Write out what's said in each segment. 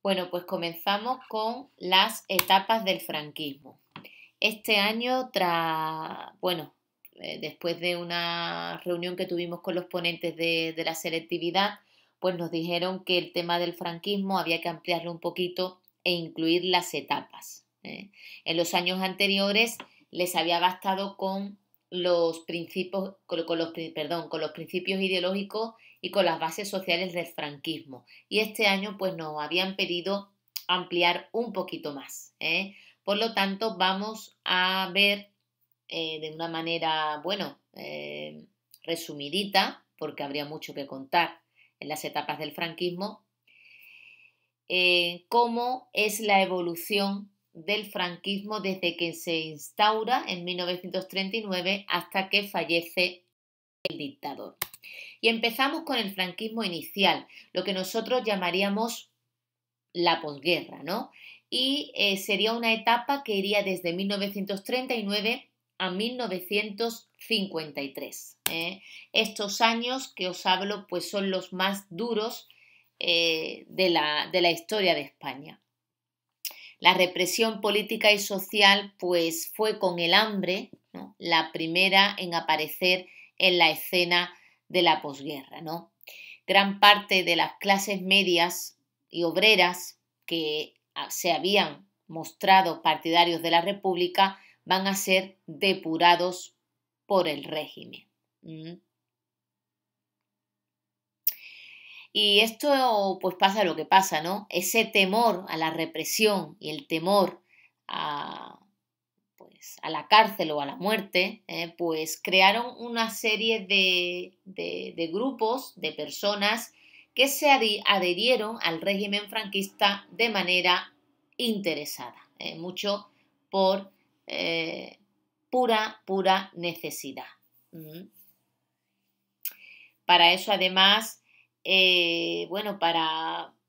Bueno, pues comenzamos con las etapas del franquismo. Este año, después de una reunión que tuvimos con los ponentes de la selectividad, pues nos dijeron que el tema del franquismo había que ampliarlo un poquito e incluir las etapas. En los años anteriores les había bastado con los principios, con los principios ideológicos y con las bases sociales del franquismo. Y este año pues nos habían pedido ampliar un poquito más. Por lo tanto, vamos a ver de una manera, resumidita, porque habría mucho que contar en las etapas del franquismo, cómo es la evolución del franquismo desde que se instaura en 1939 hasta que fallece el dictador. Y empezamos con el franquismo inicial, lo que nosotros llamaríamos la posguerra, ¿no? Y sería una etapa que iría desde 1939 a 1953. Estos años que os hablo pues son los más duros de la historia de España. La represión política y social pues fue con el hambre, ¿no?, la primera en aparecer en la escena de la posguerra, ¿no? Gran parte de las clases medias y obreras que se habían mostrado partidarios de la República van a ser depurados por el régimen. Y esto pues pasa lo que pasa, ¿no? Ese temor a la represión y el temor a, pues, a la cárcel o a la muerte, pues crearon una serie de grupos, de personas que se adherieron al régimen franquista de manera interesada, mucho por pura necesidad. Para eso, además,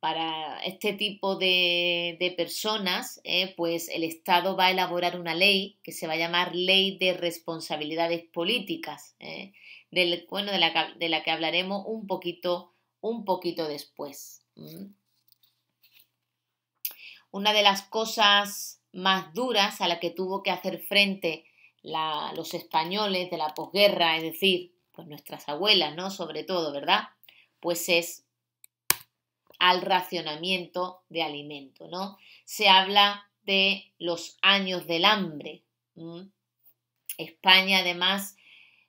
para este tipo de personas, pues el Estado va a elaborar una ley que se va a llamar Ley de Responsabilidades Políticas, de la que hablaremos un poquito después. Una de las cosas más duras a la que tuvo que hacer frente los españoles de la posguerra, es decir, pues nuestras abuelas, ¿no?, sobre todo, ¿verdad?, pues es al racionamiento de alimento, ¿no? Se habla de los años del hambre. España, además,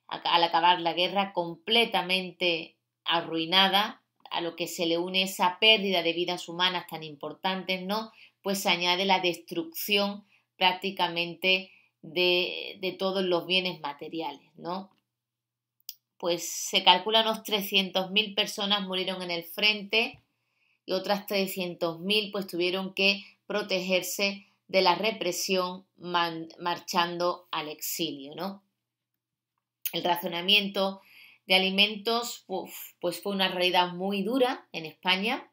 al acabar la guerra, completamente arruinada, a lo que se le une esa pérdida de vidas humanas tan importantes, ¿no?, pues se añade la destrucción prácticamente de todos los bienes materiales, ¿no? Pues se calcula unos 300.000 personas murieron en el frente y otras 300.000 pues tuvieron que protegerse de la represión marchando al exilio, ¿no? El racionamiento de alimentos pues fue una realidad muy dura en España.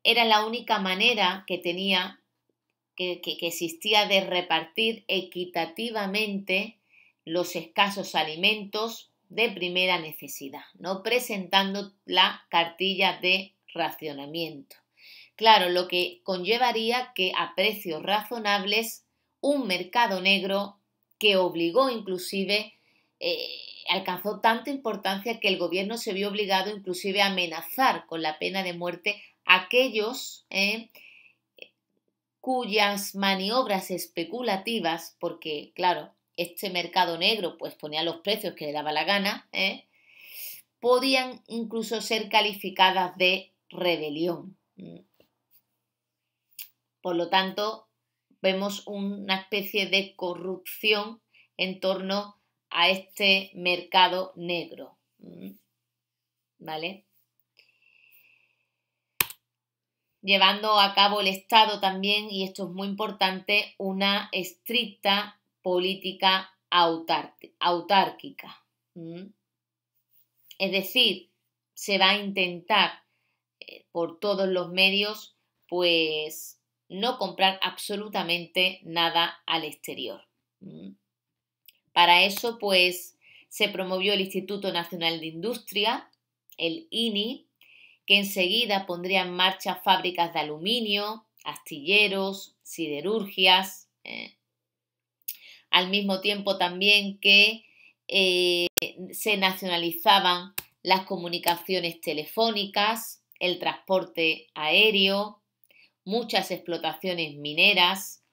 Era la única manera que tenía, que existía, de repartir equitativamente los escasos alimentos de primera necesidad, ¿no?, presentando la cartilla de racionamiento. Claro, lo que conllevaría que a precios razonables un mercado negro que obligó inclusive, alcanzó tanta importancia que el gobierno se vio obligado inclusive a amenazar con la pena de muerte a aquellos cuyas maniobras especulativas, porque claro, este mercado negro pues ponía los precios que le daba la gana, podían incluso ser calificadas de rebelión. Por lo tanto, vemos una especie de corrupción en torno a este mercado negro. ¿Vale? Llevando a cabo el Estado también, y esto es muy importante, una estricta política autárquica. Es decir, se va a intentar por todos los medios pues no comprar absolutamente nada al exterior. Para eso pues se promovió el Instituto Nacional de Industria, el INI, que enseguida pondría en marcha fábricas de aluminio, astilleros, siderurgias, al mismo tiempo también que se nacionalizaban las comunicaciones telefónicas, el transporte aéreo, muchas explotaciones mineras.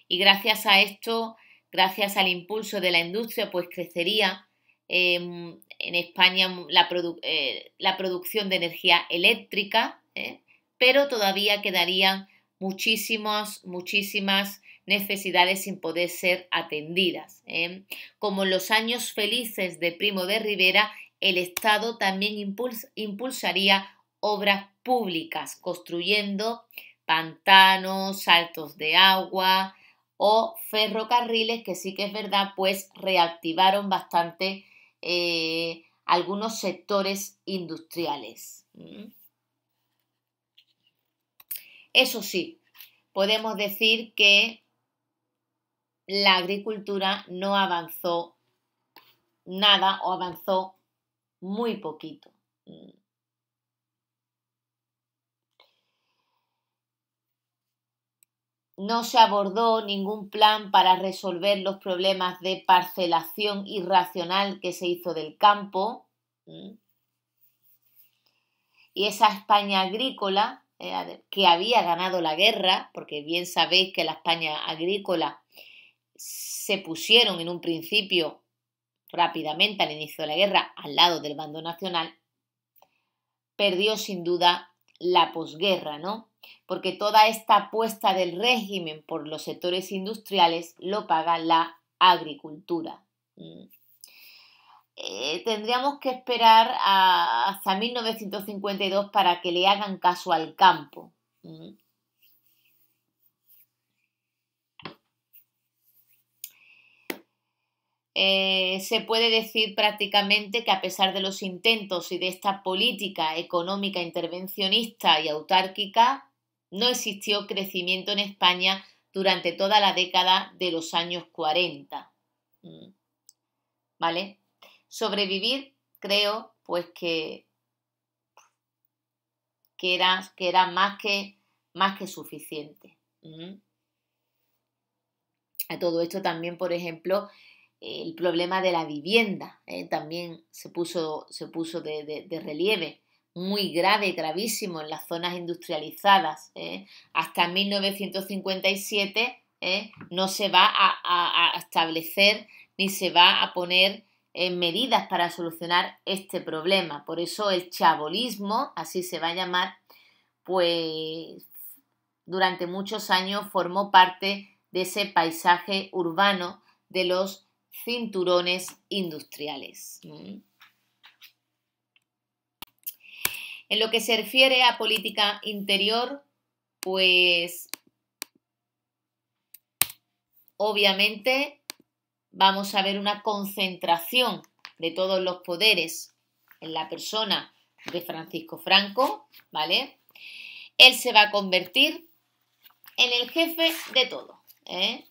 Y gracias a esto, gracias al impulso de la industria, pues crecería en España la producción de energía eléctrica, pero todavía quedarían muchísimas necesidades sin poder ser atendidas. Como en los años felices de Primo de Rivera, el Estado también impulsaría obras públicas, construyendo pantanos, saltos de agua o ferrocarriles, que sí que es verdad, pues reactivaron bastante algunos sectores industriales. Eso sí, podemos decir que la agricultura no avanzó nada o avanzó muy poquito. No se abordó ningún plan para resolver los problemas de parcelación irracional que se hizo del campo. Y esa España agrícola, que había ganado la guerra, porque bien sabéis que la España agrícola se pusieron en un principio rápidamente al inicio de la guerra al lado del bando nacional, perdió sin duda la posguerra, ¿no? Porque toda esta apuesta del régimen por los sectores industriales lo paga la agricultura. Tendríamos que esperar hasta 1952 para que le hagan caso al campo. Se puede decir prácticamente que a pesar de los intentos y de esta política económica intervencionista y autárquica, no existió crecimiento en España durante toda la década de los años 40. ¿Vale? Sobrevivir, creo, pues que era más que suficiente. A todo esto también, por ejemplo, el problema de la vivienda también se puso de relieve, muy grave, gravísimo en las zonas industrializadas. Hasta 1957 no se va a establecer ni se va a poner medidas para solucionar este problema. Por eso el chabolismo, así se va a llamar, pues durante muchos años formó parte de ese paisaje urbano de los cinturones industriales. En lo que se refiere a política interior, pues obviamente vamos a ver una concentración de todos los poderes en la persona de Francisco Franco, ¿vale? Él se va a convertir en el jefe de todo, Es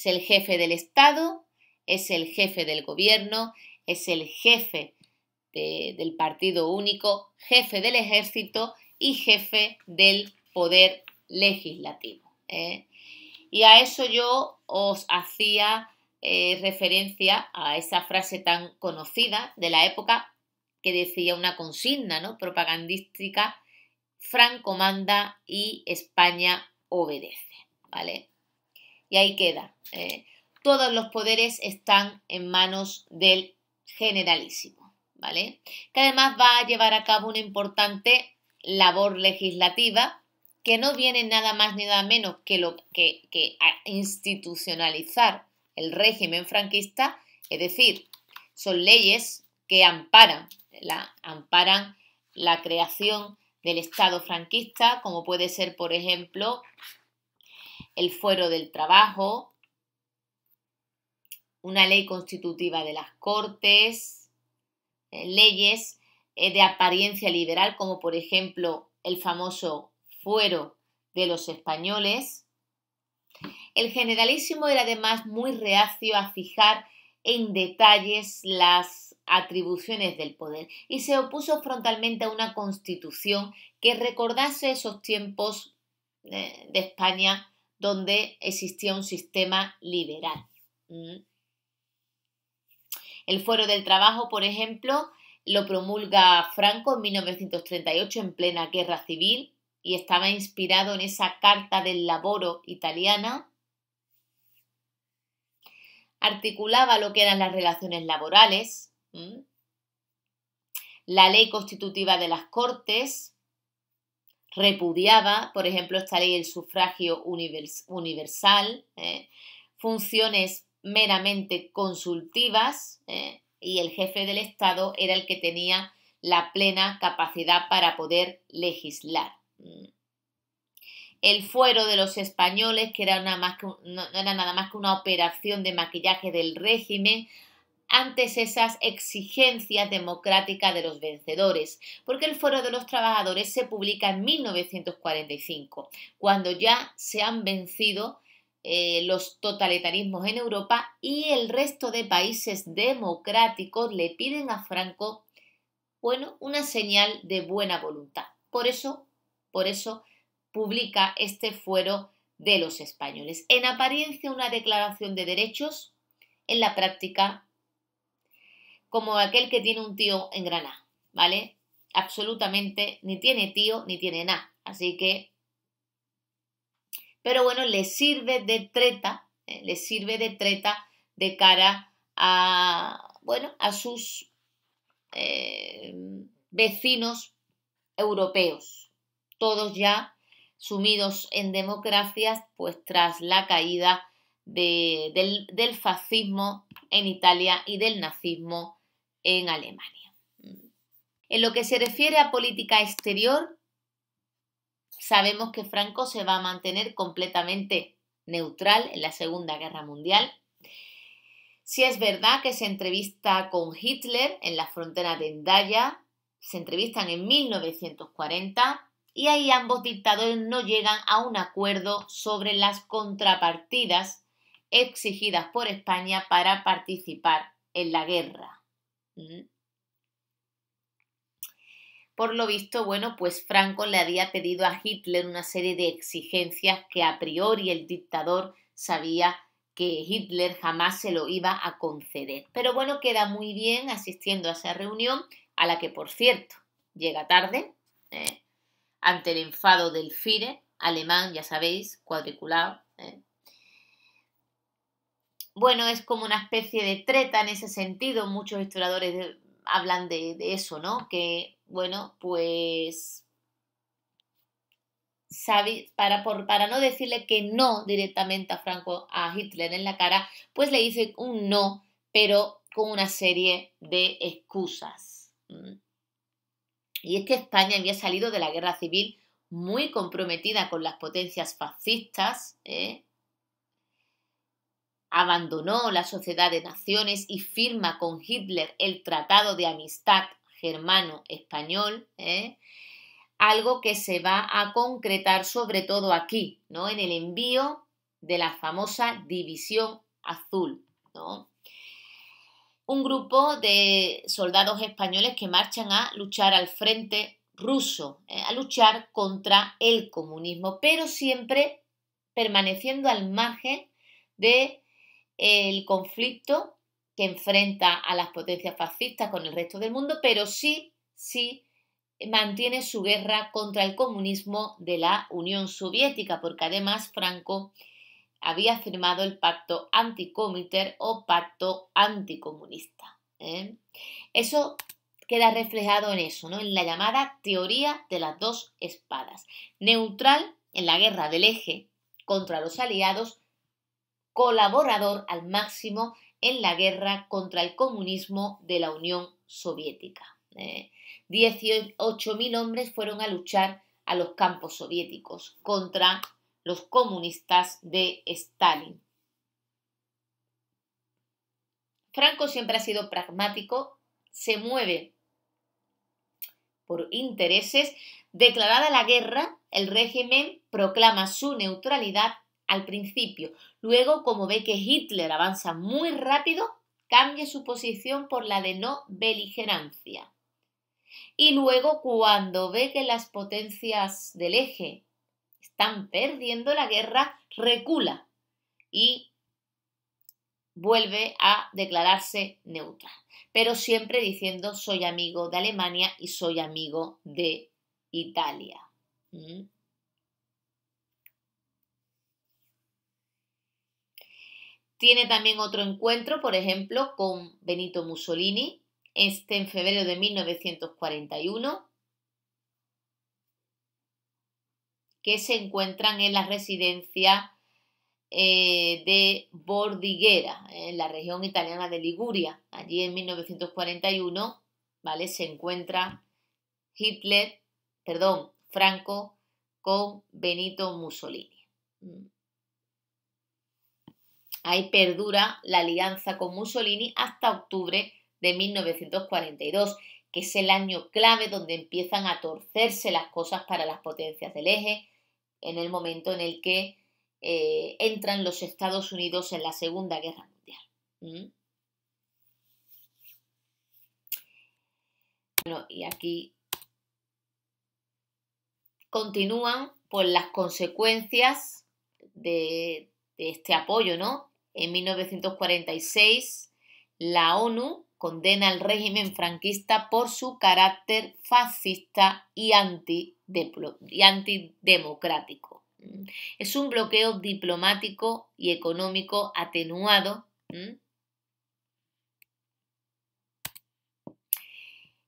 el jefe del Estado, es el jefe del gobierno, es el jefe del partido único, jefe del ejército y jefe del poder legislativo. Y a eso yo os hacía referencia a esa frase tan conocida de la época que decía una consigna, ¿no?, propagandística: Franco manda y España obedece, ¿vale? Y ahí queda. Todos los poderes están en manos del Generalísimo, ¿vale? Que además va a llevar a cabo una importante labor legislativa que no viene nada más ni nada menos que a institucionalizar el régimen franquista, es decir, son leyes que amparan la creación del Estado franquista, como puede ser, por ejemplo, el fuero del trabajo, una ley constitutiva de las Cortes, leyes de apariencia liberal, como por ejemplo el famoso fuero de los españoles. El Generalísimo era además muy reacio a fijar en detalles las atribuciones del poder y se opuso frontalmente a una constitución que recordase esos tiempos de España donde existía un sistema liberal. El Fuero del Trabajo, por ejemplo, lo promulga Franco en 1938 en plena guerra civil y estaba inspirado en esa Carta del Lavoro italiana. Articulaba lo que eran las relaciones laborales, la ley constitutiva de las Cortes, repudiaba, por ejemplo, esta ley el sufragio universal, funciones meramente consultivas, y el jefe del Estado era el que tenía la plena capacidad para poder legislar. El fuero de los españoles, que no era nada más que una operación de maquillaje del régimen antes esas exigencias democráticas de los vencedores, porque el Fuero de los Trabajadores se publica en 1945, cuando ya se han vencido los totalitarismos en Europa y el resto de países democráticos le piden a Franco, una señal de buena voluntad. Por eso publica este Fuero de los españoles. En apariencia una declaración de derechos, en la práctica como aquel que tiene un tío en Granada, ¿vale? Absolutamente ni tiene tío ni tiene nada. Así que, pero le sirve de treta, de cara a sus vecinos europeos, todos ya sumidos en democracias, pues tras la caída del fascismo en Italia y del nazismo en Alemania. En lo que se refiere a política exterior, sabemos que Franco se va a mantener completamente neutral en la Segunda Guerra Mundial. Sí es verdad que se entrevista con Hitler en la frontera de Endaya, se entrevistan en 1940 y ahí ambos dictadores no llegan a un acuerdo sobre las contrapartidas exigidas por España para participar en la guerra. Por lo visto, pues Franco le había pedido a Hitler una serie de exigencias que a priori el dictador sabía que Hitler jamás se lo iba a conceder. Pero queda muy bien asistiendo a esa reunión, a la que, por cierto, llega tarde, ante el enfado del Führer alemán, ya sabéis, cuadriculado. Es como una especie de treta en ese sentido. Muchos historiadores hablan de eso, ¿no? Que, para no decirle que no directamente a Hitler en la cara, pues le dice un no, pero con una serie de excusas. Y es que España había salido de la guerra civil muy comprometida con las potencias fascistas, abandonó la Sociedad de Naciones y firma con Hitler el Tratado de Amistad Germano-Español, algo que se va a concretar sobre todo aquí, ¿no? En el envío de la famosa División Azul, ¿no? Un grupo de soldados españoles que marchan a luchar al frente ruso, a luchar contra el comunismo, pero siempre permaneciendo al margen del conflicto que enfrenta a las potencias fascistas con el resto del mundo, pero sí mantiene su guerra contra el comunismo de la Unión Soviética, porque además Franco había firmado el pacto anticomiter o pacto anticomunista. Eso queda reflejado en eso, ¿no? En la llamada teoría de las dos espadas. Neutral en la guerra del eje contra los aliados, colaborador al máximo en la guerra contra el comunismo de la Unión Soviética. 18.000 hombres fueron a luchar a los campos soviéticos contra los comunistas de Stalin. Franco siempre ha sido pragmático, se mueve por intereses. Declarada la guerra, el régimen proclama su neutralidad al principio. Luego, como ve que Hitler avanza muy rápido, cambie su posición por la de no beligerancia. Y luego, cuando ve que las potencias del eje están perdiendo la guerra, recula y vuelve a declararse neutral, pero siempre diciendo soy amigo de Alemania y soy amigo de Italia. Tiene también otro encuentro, por ejemplo, con Benito Mussolini, en febrero de 1941, que se encuentran en la residencia de Bordighera, en la región italiana de Liguria. Allí en 1941, ¿vale? Se encuentra Franco con Benito Mussolini. Ahí perdura la alianza con Mussolini hasta octubre de 1942, que es el año clave donde empiezan a torcerse las cosas para las potencias del eje, en el momento en el que entran los Estados Unidos en la Segunda Guerra Mundial. Bueno, y aquí continúan pues las consecuencias de este apoyo, ¿no? En 1946 la ONU condena al régimen franquista por su carácter fascista y antidemocrático. Es un bloqueo diplomático y económico atenuado.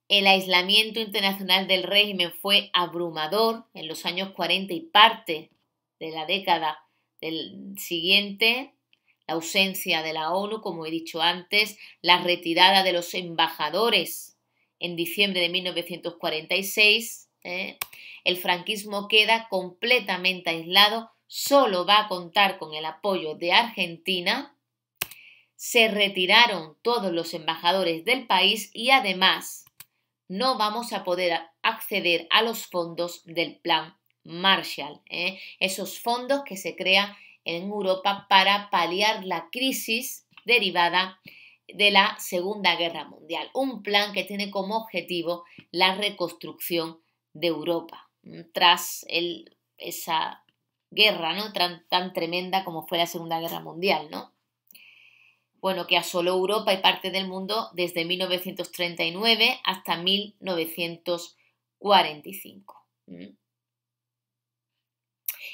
El aislamiento internacional del régimen fue abrumador en los años 40 y parte de la década del siguiente. La ausencia de la ONU, como he dicho antes, la retirada de los embajadores en diciembre de 1946. El franquismo queda completamente aislado, solo va a contar con el apoyo de Argentina. Se retiraron todos los embajadores del país y además no vamos a poder acceder a los fondos del Plan Marshall, esos fondos que se crean en Europa para paliar la crisis derivada de la Segunda Guerra Mundial. Un plan que tiene como objetivo la reconstrucción de Europa tras esa guerra, ¿no? tan tremenda como fue la Segunda Guerra Mundial, ¿no? Bueno, que asoló Europa y parte del mundo desde 1939 hasta 1945.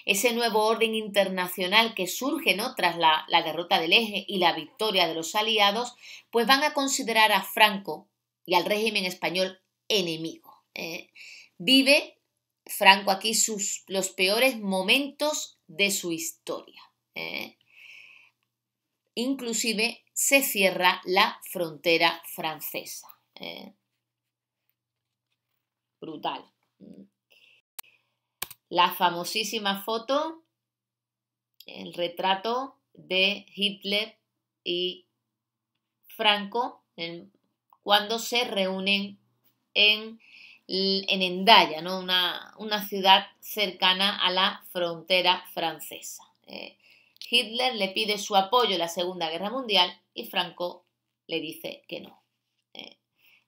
Ese nuevo orden internacional que surge, ¿no? Tras la derrota del eje y la victoria de los aliados, pues van a considerar a Franco y al régimen español enemigo. Vive Franco aquí los peores momentos de su historia. Inclusive se cierra la frontera francesa. Brutal. La famosísima foto, el retrato de Hitler y Franco cuando se reúnen en Hendaya, ¿no? una ciudad cercana a la frontera francesa. Hitler le pide su apoyo en la Segunda Guerra Mundial y Franco le dice que no.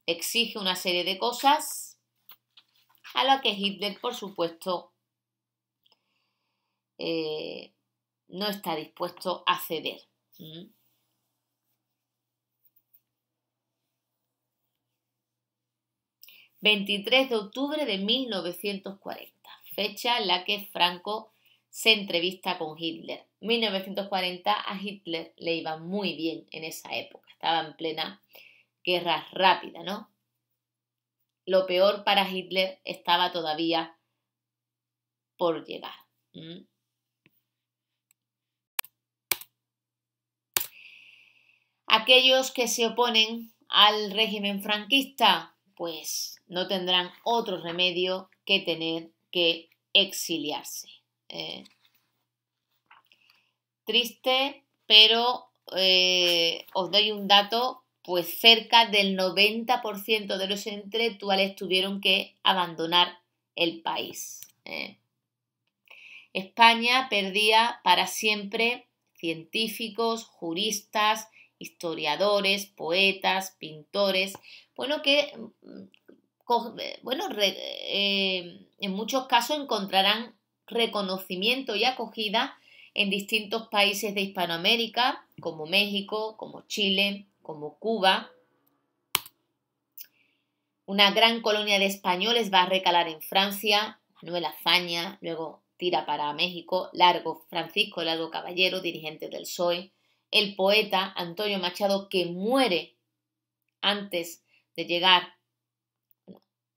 Exige una serie de cosas a las que Hitler, por supuesto, no está dispuesto a ceder. 23 de octubre de 1940, fecha en la que Franco se entrevista con Hitler. 1940 a Hitler le iba muy bien en esa época, estaba en plena guerra rápida, ¿no? Lo peor para Hitler estaba todavía por llegar. Aquellos que se oponen al régimen franquista, pues no tendrán otro remedio que tener que exiliarse. Triste, pero os doy un dato, pues cerca del 90% de los intelectuales tuvieron que abandonar el país. España perdía para siempre científicos, juristas, historiadores, poetas, pintores, bueno, que en muchos casos encontrarán reconocimiento y acogida en distintos países de Hispanoamérica, como México, como Chile, como Cuba. Una gran colonia de españoles va a recalar en Francia, Manuel Azaña, luego tira para México, Francisco Largo Caballero, dirigente del PSOE, el poeta Antonio Machado, que muere antes de llegar,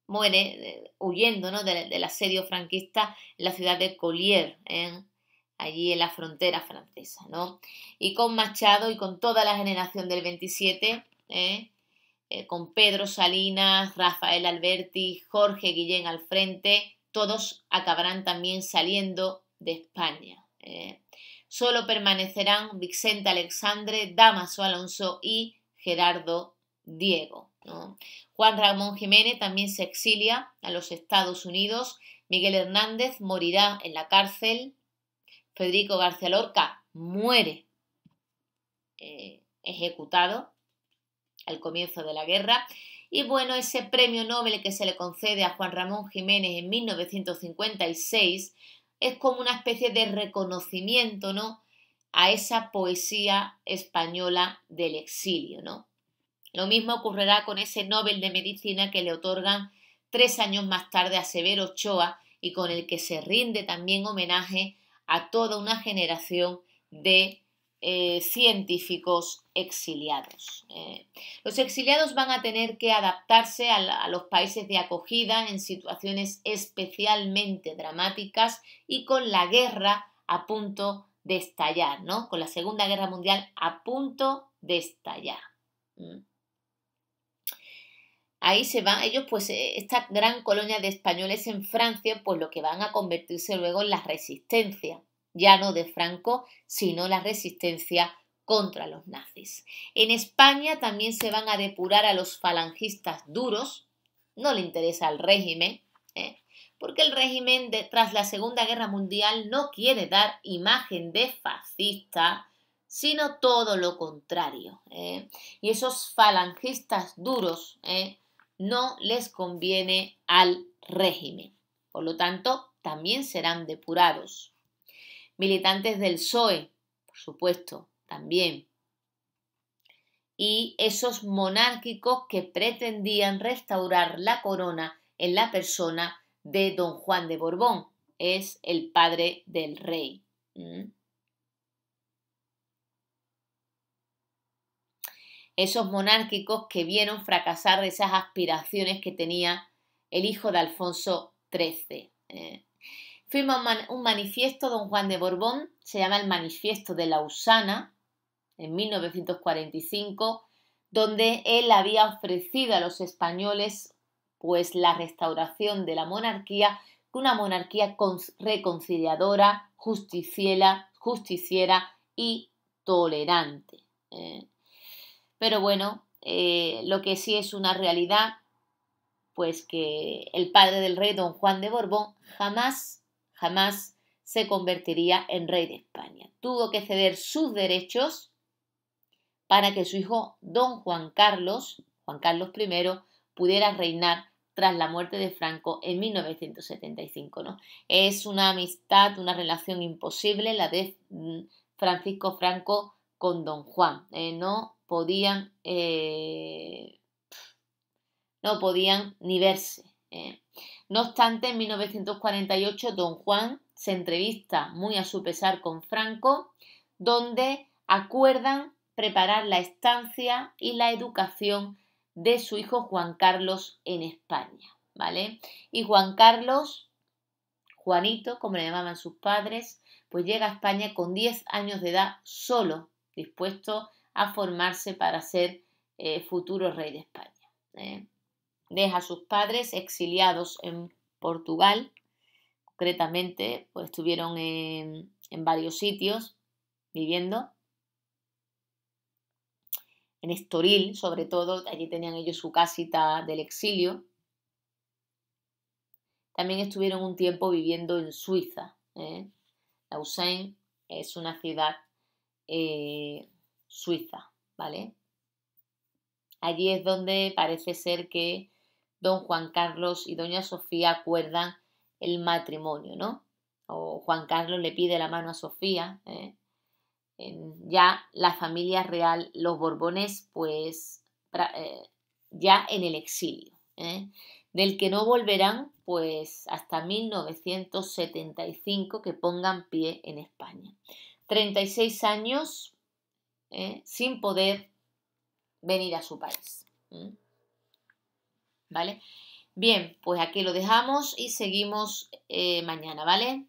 muere huyendo, ¿no?, del asedio franquista en la ciudad de Collier, allí en la frontera francesa, ¿no? Y con Machado y con toda la generación del 27, con Pedro Salinas, Rafael Alberti, Jorge Guillén al frente, todos acabarán también saliendo de España. Solo permanecerán Vicente Alexandre, Dámaso Alonso y Gerardo Diego, ¿no? Juan Ramón Jiménez también se exilia a los Estados Unidos. Miguel Hernández morirá en la cárcel. Federico García Lorca muere ejecutado al comienzo de la guerra. Y bueno, ese premio Nobel que se le concede a Juan Ramón Jiménez en 1956 es como una especie de reconocimiento, ¿no?, a esa poesía española del exilio, ¿no? Lo mismo ocurrirá con ese Nobel de Medicina que le otorgan 3 años más tarde a Severo Ochoa y con el que se rinde también homenaje a toda una generación de científicos exiliados. Los exiliados van a tener que adaptarse a los países de acogida en situaciones especialmente dramáticas y con la guerra a punto de estallar, ¿no?, con la Segunda Guerra Mundial a punto de estallar. Ahí se van ellos, pues esta gran colonia de españoles en Francia, pues lo que van a convertirse luego en la resistencia, ya no de Franco, sino la resistencia contra los nazis. En España también se van a depurar a los falangistas duros, no le interesa al régimen, porque el régimen tras la Segunda Guerra Mundial no quiere dar imagen de fascista, sino todo lo contrario. Y esos falangistas duros no les conviene al régimen. Por lo tanto, también serán depurados. Militantes del PSOE, por supuesto, también. Y esos monárquicos que pretendían restaurar la corona en la persona de don Juan de Borbón, es el padre del rey. Esos monárquicos que vieron fracasar esas aspiraciones que tenía el hijo de Alfonso XIII. Firma un manifiesto don Juan de Borbón, se llama el Manifiesto de Lausana, en 1945, donde él había ofrecido a los españoles pues la restauración de la monarquía, una monarquía reconciliadora, justiciera y tolerante. Pero bueno, lo que sí es una realidad, pues que el padre del rey, don Juan de Borbón, jamás se convertiría en rey de España. Tuvo que ceder sus derechos para que su hijo don Juan Carlos I, pudiera reinar tras la muerte de Franco en 1975, ¿no? Es una amistad, una relación imposible la de Francisco Franco con don Juan. No podían ni verse. No obstante, en 1948 don Juan se entrevista muy a su pesar con Franco, donde acuerdan preparar la estancia y la educación de su hijo Juan Carlos en España, ¿vale? Y Juan Carlos, Juanito, como le llamaban sus padres, pues llega a España con 10 años de edad solo, dispuesto a formarse para ser futuro rey de España. Deja a sus padres exiliados en Portugal, concretamente, pues estuvieron en varios sitios viviendo. En Estoril, sobre todo, allí tenían ellos su casita del exilio. También estuvieron un tiempo viviendo en Suiza. Lausanne es una ciudad suiza, ¿vale? Allí es donde parece ser que don Juan Carlos y doña Sofía acuerdan el matrimonio, ¿no? O Juan Carlos le pide la mano a Sofía, ¿eh? Ya la familia real, los Borbones, pues ya en el exilio, ¿eh? Del que no volverán pues hasta 1975 que pongan pie en España. 36 años sin poder venir a su país. ¿Vale? Bien, pues aquí lo dejamos y seguimos mañana, ¿vale?